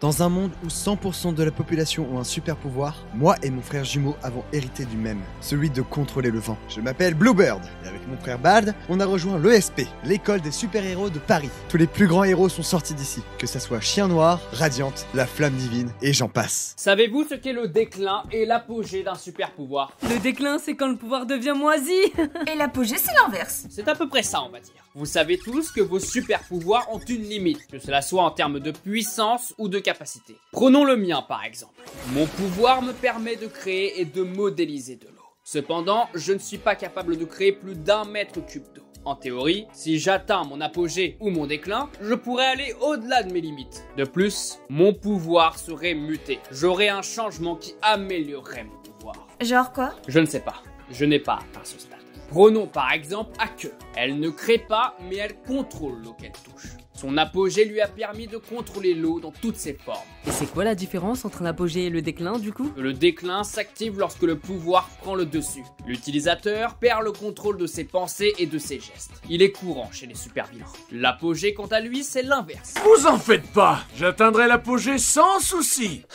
Dans un monde où 100% de la population ont un super pouvoir, moi et mon frère jumeau avons hérité du même, celui de contrôler le vent. Je m'appelle Bluebird, et avec mon frère Bald, on a rejoint l'ESP, l'école des super-héros de Paris. Tous les plus grands héros sont sortis d'ici, que ça soit Chien Noir, Radiante, la Flamme Divine, et j'en passe. Savez-vous ce qu'est le déclin et l'apogée d'un super pouvoir? Le déclin, c'est quand le pouvoir devient moisi. Et l'apogée, c'est l'inverse. C'est à peu près ça, on va dire. Vous savez tous que vos super pouvoirs ont une limite, que cela soit en termes de puissance ou de capacité. Prenons le mien par exemple. Mon pouvoir me permet de créer et de modéliser de l'eau. Cependant, je ne suis pas capable de créer plus d'1 mètre cube d'eau. En théorie, si j'atteins mon apogée ou mon déclin, je pourrais aller au-delà de mes limites. De plus, mon pouvoir serait muté. J'aurais un changement qui améliorerait mon pouvoir. Genre quoi? Je ne sais pas. Je n'ai pas atteint ce stade. Prenons par exemple Hake. Elle ne crée pas, mais elle contrôle l'eau qu'elle touche. Son apogée lui a permis de contrôler l'eau dans toutes ses formes. Et c'est quoi la différence entre un apogée et le déclin du coup? Le déclin s'active lorsque le pouvoir prend le dessus. L'utilisateur perd le contrôle de ses pensées et de ses gestes. Il est courant chez les super vilains. L'apogée quant à lui, c'est l'inverse. Vous en faites pas, j'atteindrai l'apogée sans souci.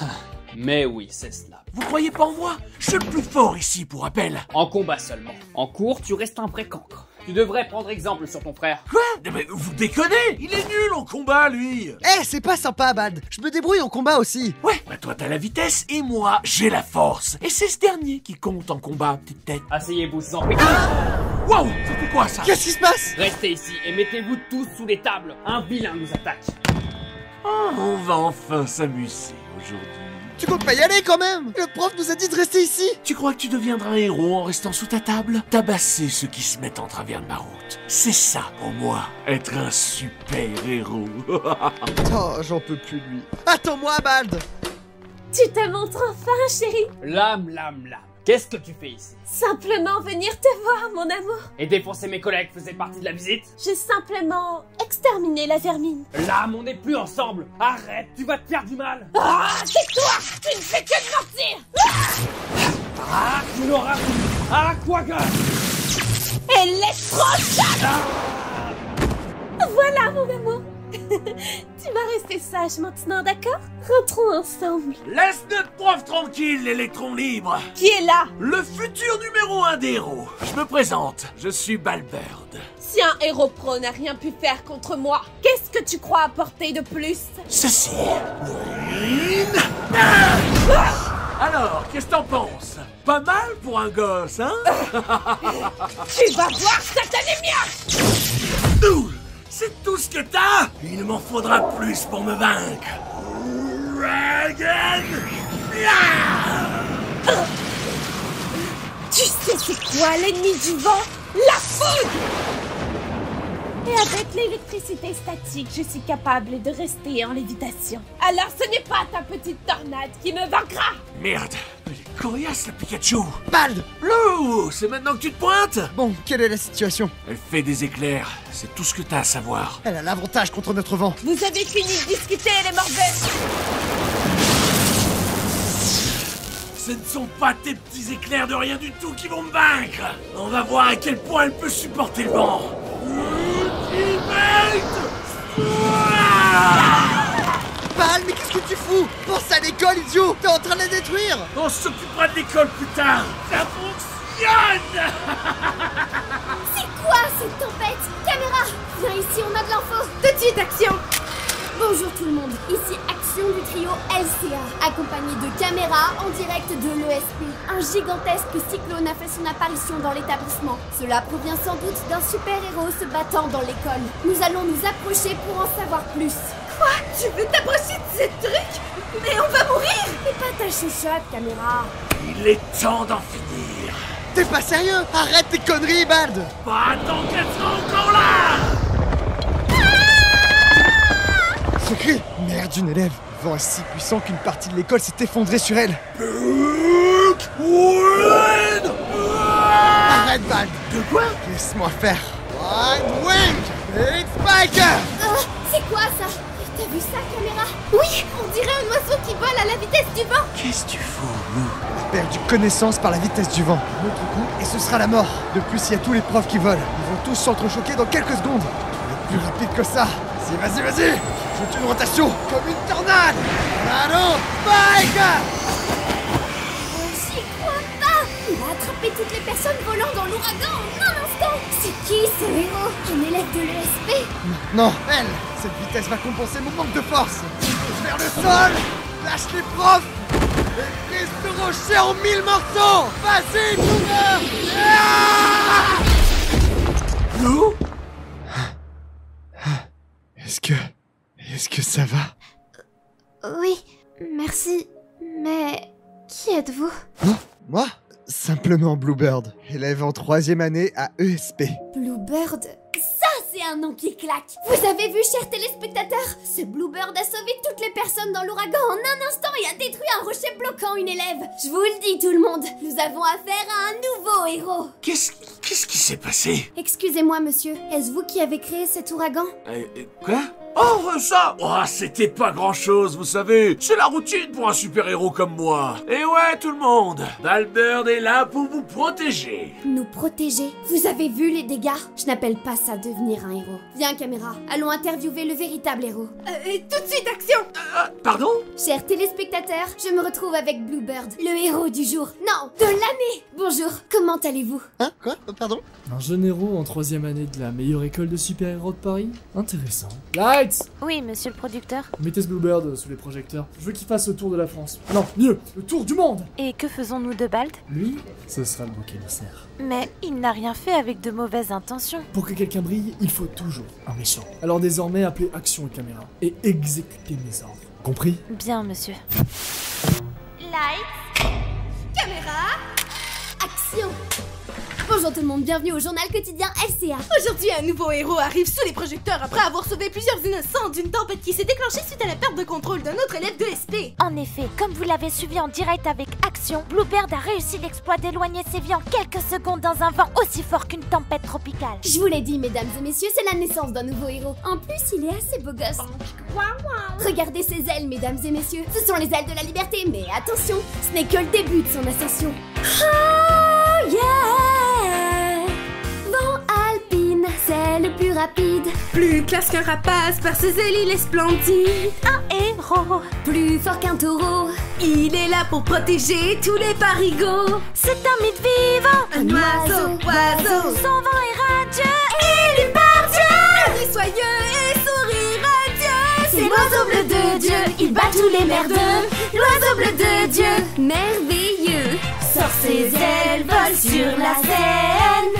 Mais oui, c'est cela. Vous croyez pas en moi? Je suis le plus fort ici, pour rappel. En combat seulement. En cours, tu restes un vrai cancre. Tu devrais prendre exemple sur ton frère. Quoi? Mais vous déconnez? Il est nul en combat, lui. Eh, c'est pas sympa, Bald. Je me débrouille en combat aussi. Ouais, bah toi t'as la vitesse et moi j'ai la force. Et c'est ce dernier qui compte en combat, petite tête. Asseyez-vous sans prie. Waouh, c'était quoi ça? Qu'est-ce qui se passe? Restez ici et mettez-vous tous sous les tables. Un vilain nous attaque. Oh, on va enfin s'amuser aujourd'hui. Tu comptes pas y aller quand même? Le prof nous a dit de rester ici. Tu crois que tu deviendras un héros en restant sous ta table? Tabasser ceux qui se mettent en travers de ma route. C'est ça pour moi, être un super héros. Oh, j'en peux plus de lui. Attends-moi, Bald. Tu te montres enfin, chérie. Lame. Qu'est-ce que tu fais ici? Simplement venir te voir, mon amour. Et défoncer mes collègues faisait partie de la visite? J'ai simplement exterminé la vermine. Lame, on n'est plus ensemble. Arrête, tu vas te faire du mal. Ah, tais-toi. Tu ne fais que de mentir. Ah, tu l'auras. Ah, quoi que... Électrochoc. Voilà, mon amour. Tu vas rester sage maintenant, d'accord? Rentrons ensemble. Laisse notre prof tranquille, l'électron libre. Qui est là? Le futur numéro 1 des héros. Je me présente, je suis Bluebird. Si un héros pro n'a rien pu faire contre moi, qu'est-ce que tu crois apporter de plus? Ceci. Alors, qu'est-ce que t'en penses? Pas mal pour un gosse, hein? Tu vas voir Satanémia! C'est tout ce que t'as? Il m'en faudra plus pour me vaincre. Dragon! Tu sais c'est quoi l'ennemi du vent? La foudre! Et avec l'électricité statique, je suis capable de rester en lévitation. Alors ce n'est pas ta petite tornade qui me vaincra! Merde, elle est coriace la Pikachu. Bald. Blue, c'est maintenant que tu te pointes? Bon, quelle est la situation? Elle fait des éclairs, c'est tout ce que t'as à savoir. Elle a l'avantage contre notre vent. Vous avez fini de discuter, les morveux! Ce ne sont pas tes petits éclairs de rien du tout qui vont me vaincre. On va voir à quel point elle peut supporter le vent. Bald, mais qu'est-ce que tu fous? Pense à l'école, idiot. T'es en train de la détruire. On s'occupera de l'école plus tard. Ça fonctionne. C'est quoi cette tempête? Caméra, viens ici, on a de l'info. Tout de suite, action. Bonjour tout le monde, ici Action du trio LCA, accompagné de Caméra en direct de l'ESP. Un gigantesque cyclone a fait son apparition dans l'établissement. Cela provient sans doute d'un super-héros se battant dans l'école. Nous allons nous approcher pour en savoir plus. Quoi? Tu veux t'approcher de ce truc? Mais on va mourir! Fais pas ta chuchote, Caméra. Il est temps d'en finir. T'es pas sérieux? Arrête tes conneries, Bald. Pas tant qu'elle sera encore là. Ce cri! Merde, une élève. Le vent est si puissant qu'une partie de l'école s'est effondrée sur elle. Arrête, Bald. De quoi? Laisse-moi faire. One wing! It's Spiker! C'est quoi ça? T'as vu ça, Caméra? Oui, on dirait un oiseau qui vole à la vitesse du vent. Qu'est-ce que tu fous, Lou? Elle a perdu connaissance par la vitesse du vent. Un autre coup, et ce sera la mort. De plus, il y a tous les profs qui volent. Ils vont tous s'entrechoquer dans quelques secondes. On est plus rapide que ça. Vas-y. Shoot une rotation comme une tornade. Shadow Spike! J'y crois pas! Il a attrapé toutes les personnes volant dans l'ouragan en un instant! C'est qui ce héros? Un élève de l'ESP? Non, elle! Cette vitesse va compenser mon manque de force! Vers le sol! Lâche les profs! Et brise ce rocher en 1000 morceaux! Vas-y, Boomer! Ah! Blue? Est-ce que ça va? Oui, merci. Mais qui êtes-vous? Moi? Simplement Bluebird, élève en 3e année à ESP. Bluebird? Ça, c'est un nom qui claque! Vous avez vu, chers téléspectateurs? Ce Bluebird a sauvé toutes les personnes dans l'ouragan en un instant et a détruit un rocher bloquant une élève! Je vous le dis, tout le monde, nous avons affaire à un nouveau héros! Qu'est-ce qui s'est passé? Excusez-moi, monsieur, est-ce vous qui avez créé cet ouragan? Quoi? Oh, ça! Oh, c'était pas grand-chose, vous savez. C'est la routine pour un super-héros comme moi. Et ouais, tout le monde, Balbird est là pour vous protéger. Nous protéger? Vous avez vu les dégâts? Je n'appelle pas ça devenir un héros. Viens, caméra, allons interviewer le véritable héros. Tout de suite, action! Pardon? Chers téléspectateurs, je me retrouve avec Bluebird, le héros du jour. Non, de l'année! Bonjour, comment allez-vous? Hein? Quoi? Pardon? Un jeune héros en 3e année de la meilleure école de super-héros de Paris? Intéressant. Lights! Oui, monsieur le producteur. Mettez ce Bluebird sous les projecteurs. Je veux qu'il fasse le tour de la France. Non, mieux, le tour du monde! Et que faisons-nous de Bald? Lui, ce sera le bouc émissaire. Mais il n'a rien fait avec de mauvaises intentions. Pour que quelqu'un brille, il faut toujours un méchant. Alors désormais, appelez Action et Caméra. Et exécutez mes ordres. Compris? Bien, monsieur. Lights, caméra, action! Bonjour tout le monde, bienvenue au journal quotidien LCA. Aujourd'hui, un nouveau héros arrive sous les projecteurs après avoir sauvé plusieurs innocents d'une tempête qui s'est déclenchée suite à la perte de contrôle d'un autre élève de SP. En effet, comme vous l'avez suivi en direct avec Action, Bluebird a réussi l'exploit d'éloigner ses vies en quelques secondes dans un vent aussi fort qu'une tempête tropicale. Je vous l'ai dit, mesdames et messieurs, c'est la naissance d'un nouveau héros. En plus, il est assez beau gosse. Regardez ses ailes, mesdames et messieurs. Ce sont les ailes de la liberté, mais attention, ce n'est que le début de son ascension. Oh yeah! Vent alpine, c'est le plus rapide. Plus classe qu'un rapace, par ses ailes il est splendide. Un héros, Plus fort qu'un taureau. Il est là pour protéger tous les parigots. c'est un mythe vivant. Un oiseau. Son vent est radieux. Élu par Dieu. Un soyeux et sourire radieux. C'est l'oiseau bleu de Dieu, il bat tous les merdeux. L'oiseau bleu de Dieu, merveilleux. Sort ses ailes, vole sur la scène.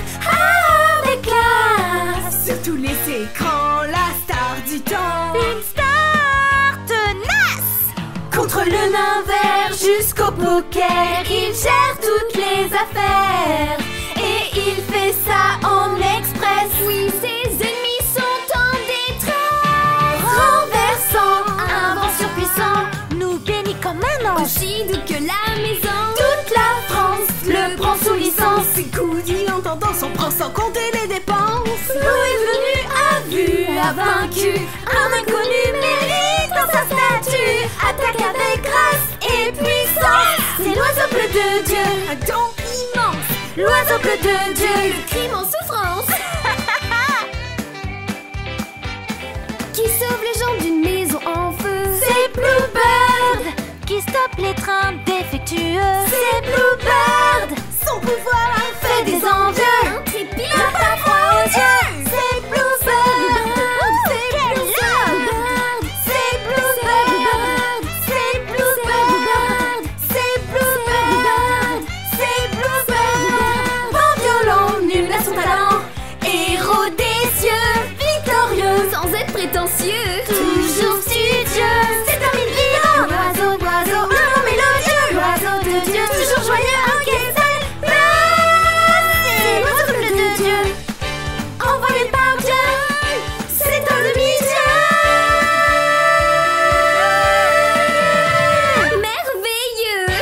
Avec classe. Sur tous les écrans, la star du temps. Une star tenace. Contre le nain vert jusqu'au poker, il gère toutes les affaires. Et il fait ça en express. Oui, ses ennemis sont en détresse. Renversant un vent surpuissant, Nous bénit comme un ange. aussi doux que la maison. Toute la France le prend sous licence. Ses coups dit en tendance, on prend sans compter les dépenses. L'eau est venu, a vu, a vaincu. Un inconnu mérite dans sa statue. Attaque avec grâce et puissance. C'est l'oiseau bleu de Dieu, Un don immense. l'oiseau bleu de Dieu, le crime en souffrance. Qui sauve les gens d'une maison en feu. C'est Bluebird, Qui stoppe les trains défectueux. c'est Bluebird. Son pouvoir Fait des envieux, intrépide, n'a pas froid aux yeux. C'est Bluebird, c'est Bluebird, c'est Bluebird, c'est Bluebird, c'est Bluebird, c'est Bluebird. Pas violent, nul à son talent, héros des cieux, victorieux sans être prétentieux, toujours studieux. C'est un mille vivant, l'oiseau, le nom mélodieux, l'oiseau de Dieu, toujours joyeux, inquiet, c'est l'oiseau bleu de Dieu, envoyé par Dieu, c'est un demi-dieu. Merveilleux.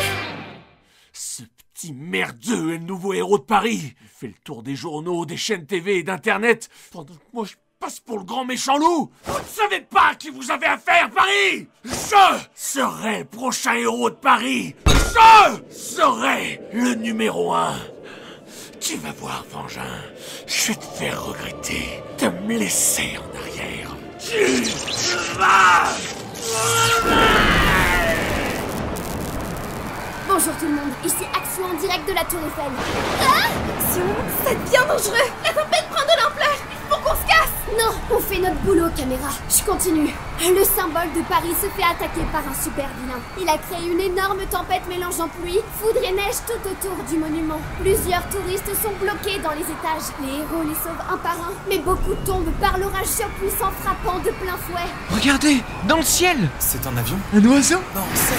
Ce petit merdeux est le nouveau héros de Paris. Il fait le tour des journaux, des chaînes TV et d'internet, pendant que moi je passe pour le grand méchant loup. Vous ne savez pas à qui vous avez affaire, Paris. Je serai le prochain héros de Paris. Je serai le numéro 1. Tu vas voir, Vengin, je vais te faire regretter de me laisser en arrière. Tu vas... Bonjour tout le monde, ici Action en direct de la Tour Eiffel. Action, ça devient dangereux. La tempête prend de l'ampleur. Il faut qu'on se casse. Non, on fait notre boulot, caméra. Je continue. Le symbole de Paris se fait attaquer par un super vilain. Il a créé une énorme tempête mélangeant pluie, foudre et neige tout autour du monument. Plusieurs touristes sont bloqués dans les étages. Les héros les sauvent un par un, mais beaucoup tombent par l'orage surpuissant frappant de plein fouet. Regardez, dans le ciel. C'est un avion? Un oiseau? Non, c'est...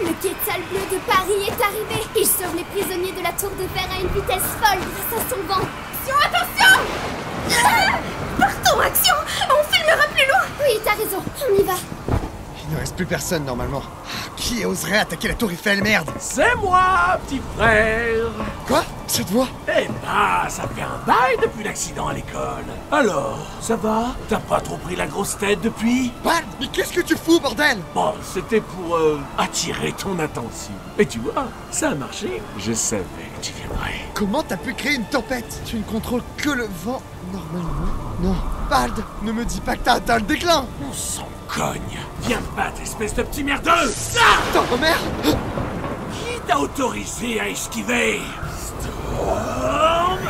Le Quetzal bleu de Paris est arrivé. Il sauve les prisonniers de la Tour de Fer à une vitesse folle grâce à son vent. Attention. Partons, Action. On filmera plus loin. Oui, t'as raison, on y va. Il ne reste plus personne normalement. Qui oserait attaquer la Tour Eiffel, merde? C'est moi, petit frère. Quoi? Cette voix? Eh ben, ça fait un bail depuis l'accident à l'école. Alors, ça va? T'as pas trop pris la grosse tête depuis? Bald, mais qu'est-ce que tu fous, bordel? Bon, c'était pour attirer ton attention. Et tu vois, ça a marché. Je savais que tu viendrais. Comment t'as pu créer une tempête? Tu ne contrôles que le vent, normalement? Non. Bald, ne me dis pas que t'as atteint le déclin! On s'en cogne. Viens me battre, espèce de petit merdeux. Ah! Attends, merde! Qui t'a autorisé à esquiver? Storm!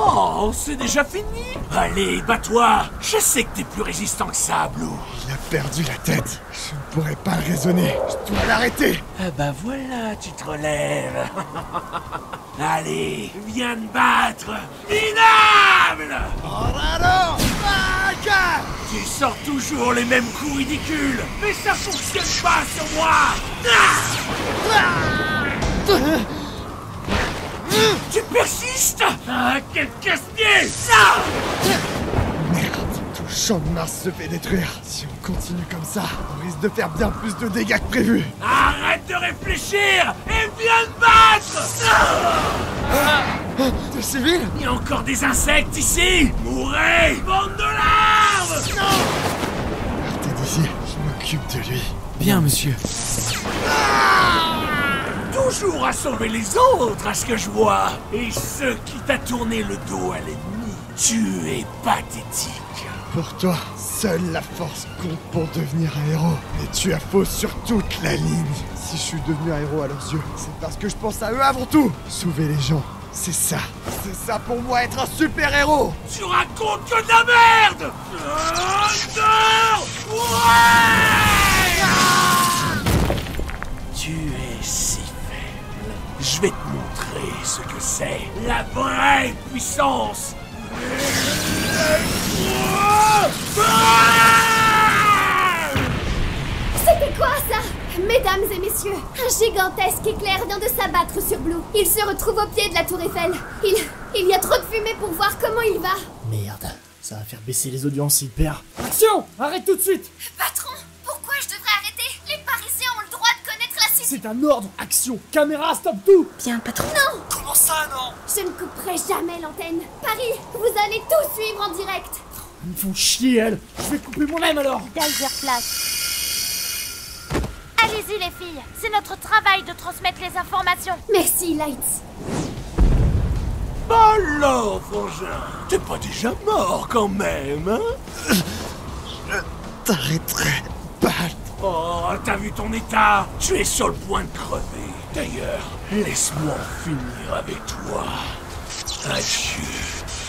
Oh, c'est déjà fini? Allez, bats-toi! Je sais que t'es plus résistant que ça, Blue. Il a perdu la tête. Je ne pourrais pas le raisonner. Je dois l'arrêter. Ah bah voilà, tu te relèves. Allez, viens me battre. Minable! Orlando! Fuck! Tu sors toujours les mêmes coups ridicules, mais ça fonctionne pas sur moi! Tu persistes? Ah, quel casse-pied! Merde, tout le champ de Mars se fait détruire. Si on continue comme ça, on risque de faire bien plus de dégâts que prévu. Arrête de réfléchir et viens me battre! Des civils? Il y a encore des insectes ici! Mourez, bande de larves! Partez d'ici, je m'occupe de lui. Bien, monsieur. Toujours à sauver les autres, à ce que je vois. Et ceux qui t'a tourné le dos à l'ennemi, tu es pathétique. Pour toi, seule la force compte pour devenir un héros. Et tu as faux sur toute la ligne. Si je suis devenu un héros à leurs yeux, c'est parce que je pense à eux avant tout. Sauver les gens, c'est ça. C'est ça pour moi être un super héros. Tu racontes que de la merde! Non! Ouais! Tu es si faible. Je vais te montrer ce que c'est. La vraie puissance. C'était quoi ça? Mesdames et messieurs, un gigantesque éclair vient de s'abattre sur Blue. Il se retrouve au pied de la Tour Eiffel. Il y a trop de fumée pour voir comment il va. Merde, ça va faire baisser les audiences, il perd. Action! Arrête tout de suite! Patron, pourquoi je devrais arrêter? Les Parisiens ont le droit de connaître la cité. C'est un ordre! Action! Caméra, stop tout! Bien, patron. Non! Comment ça, non? Je ne couperai jamais l'antenne. Paris, vous allez tout suivre en direct. Ils me font chier, elles! Je vais couper moi-même alors! Place. Allez-y les filles, c'est notre travail de transmettre les informations. Merci, Lights. Alors, frangin, t'es pas déjà mort quand même, hein? T'arrêterai, Bald. Oh, t'as vu ton état? Tu es sur le point de crever. D'ailleurs, laisse-moi en finir avec toi. Adieu,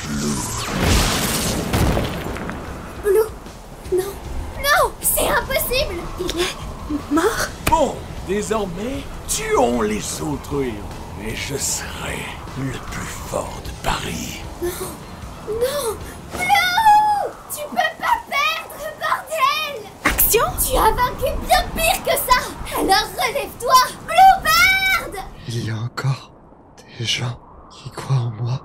Blue. Blue? Non. Non! C'est impossible! Il est mort? Bon, désormais, tuons les autres héros. Et je serai le plus fort de Paris. Non! Blue! Tu peux pas perdre, bordel! Action? Tu as vaincu bien pire que ça! Alors relève-toi, Bluebird! Il y a encore des gens qui croient en moi.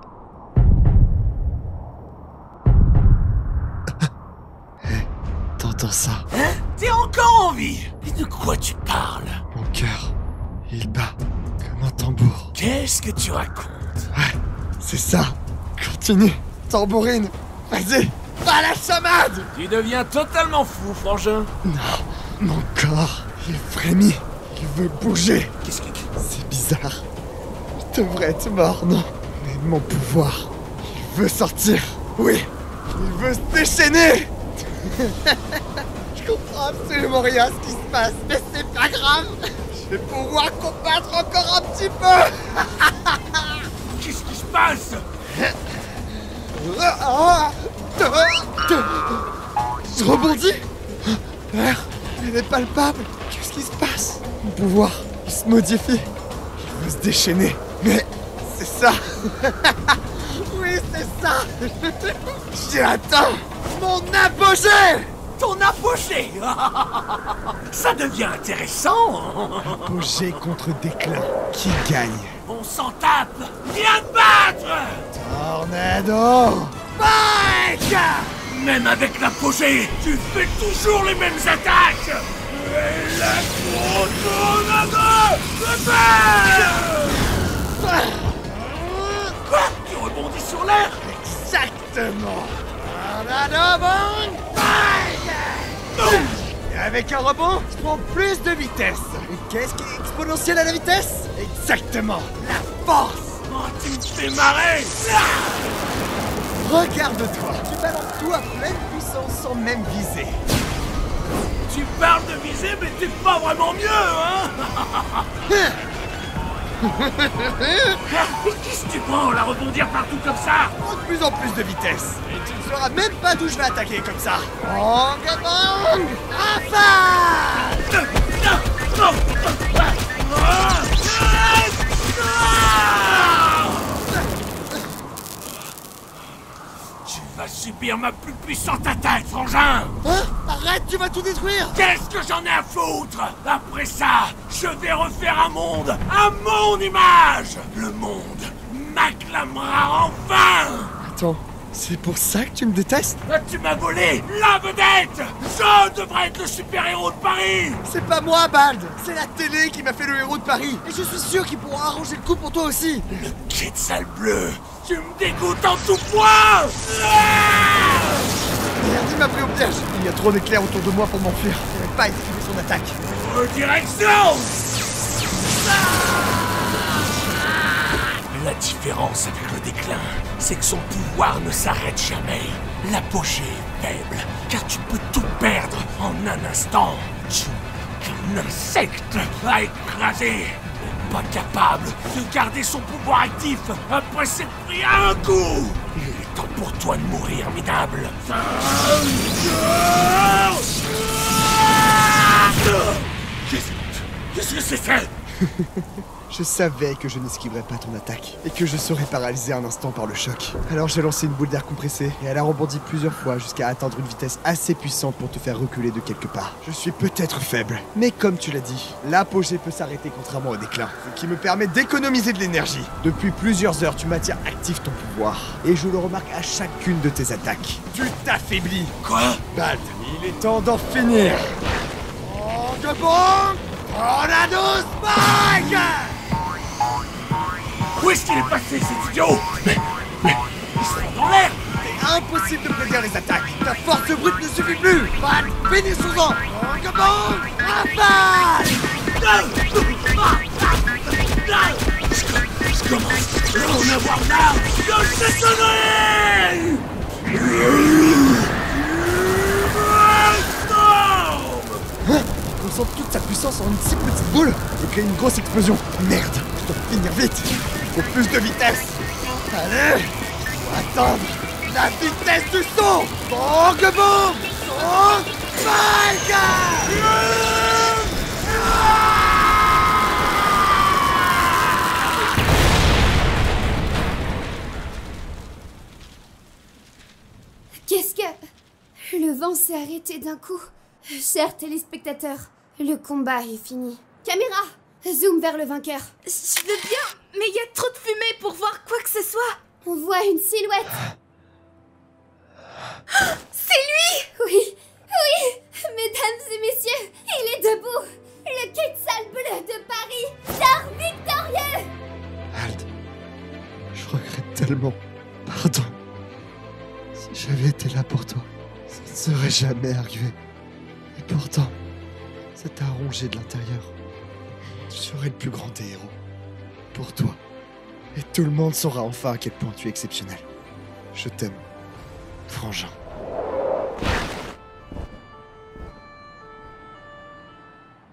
Hé, t'entends ça? Hein? T'es encore en vie? Et de quoi tu parles? Mon cœur, il bat comme un tambour. Qu'est-ce que tu racontes? Ouais, c'est ça. Continue, tambourine. Vas-y, à la chamade! Tu deviens totalement fou, frangin. Non, mon corps, il frémit. Il veut bouger. Qu'est-ce que... C'est bizarre. Je devrais être mort, non? Mais mon pouvoir, il veut sortir. Oui, il veut se déchaîner. Je comprends absolument rien à ce qui se passe, mais c'est pas grave. Je vais pouvoir combattre encore un petit peu. Qu'est-ce qui se passe? Je rebondis. Père, il est palpable. Qu'est-ce qui se passe? Mon pouvoir, il se modifie. Il veut se déchaîner. Mais c'est ça. Oui, c'est ça. J'ai atteint mon apogée. Ton apogée. Ça devient intéressant. Apogée contre déclin. Qui gagne? On s'en tape. Viens te battre. Tornado Spike. Même avec l'apogée, tu fais toujours les mêmes attaques. Électro-tornado de fer. Quoi? Tu rebondis sur l'air? Exactement. Tornado Bone Spike. Et avec un rebond, je prends plus de vitesse. Et qu'est-ce qui est exponentiel à la vitesse? Exactement, la force. Oh, tu me fais marrer. Regarde-toi, tu balances tout à pleine puissance sans même viser. Tu parles de viser, mais t'es pas vraiment mieux, hein? Mais qu'est-ce que tu prends à rebondir partout comme ça? De plus en plus de vitesse. Et tu ne sauras même pas d'où je vais attaquer comme ça. Bang bang rafale. Tu vas subir ma plus puissante attaque, frangin! Hein? Arrête, tu vas tout détruire! Qu'est-ce que j'en ai à foutre? Après ça, je vais refaire un monde à mon image! Le monde m'acclamera enfin! Attends, c'est pour ça que tu me détestes? Tu m'as volé la vedette! Je devrais être le super-héros de Paris! C'est pas moi, Bald! C'est la télé qui m'a fait le héros de Paris! Et je suis sûr qu'ils pourront arranger le coup pour toi aussi! Le Quetzal bleu! Tu me dégoûtes en tout point! Merde, il m'a pris au piège! Il y a trop d'éclairs autour de moi pour m'enfuir. Je n'aurais pas esquivé son attaque. Direction! La différence avec le déclin, c'est que son pouvoir ne s'arrête jamais. L'apogée est faible, car tu peux tout perdre en un instant. Tu es qu'un insecte à écraser. Pas capable de garder son pouvoir actif après s'être pris à un coup. Il est temps pour toi de mourir, minable. Qu'est-ce que c'est fait? Je savais que je n'esquiverais pas ton attaque et que je serais paralysé un instant par le choc. Alors j'ai lancé une boule d'air compressée et elle a rebondi plusieurs fois jusqu'à atteindre une vitesse assez puissante pour te faire reculer de quelque part. Je suis peut-être faible, mais comme tu l'as dit, l'apogée peut s'arrêter contrairement au déclin, ce qui me permet d'économiser de l'énergie. Depuis plusieurs heures, tu maintiens actif ton pouvoir et je le remarque à chacune de tes attaques. Tu t'affaiblis. Quoi? Bald, il est temps d'en finir. Bang bang Tornado Spike! Où est-ce qu'il est passé, cet idiot? Mais ils sont dans l'air! C'est impossible de prédire les attaques! Ta force brute ne suffit plus! Bald, finissons-en! Bang bang rafale! Je commence à en avoir marre de ces conneries! Concentre toute sa puissance en une si petite boule et crée une grosse explosion. Merde, je dois finir vite. Il faut plus de vitesse. Allez, faut atteindre la vitesse du son. Bang bang, son Spike! Qu'est-ce que... Le vent s'est arrêté d'un coup. Chers téléspectateurs, le combat est fini. Caméra, zoom vers le vainqueur. Je veux bien, mais il y a trop de fumée pour voir quoi que ce soit. On voit une silhouette. C'est lui! Oui, oui, mesdames et messieurs, il est debout. Le Quetzal bleu de Paris sort victorieux. Bald, je regrette tellement. Pardon. Si j'avais été là pour toi, ça ne serait jamais arrivé. Et pourtant, ça t'a rongé de l'intérieur. Tu serais le plus grand des héros. Pour toi. Et tout le monde saura enfin à quel point tu es exceptionnel. Je t'aime, frangin.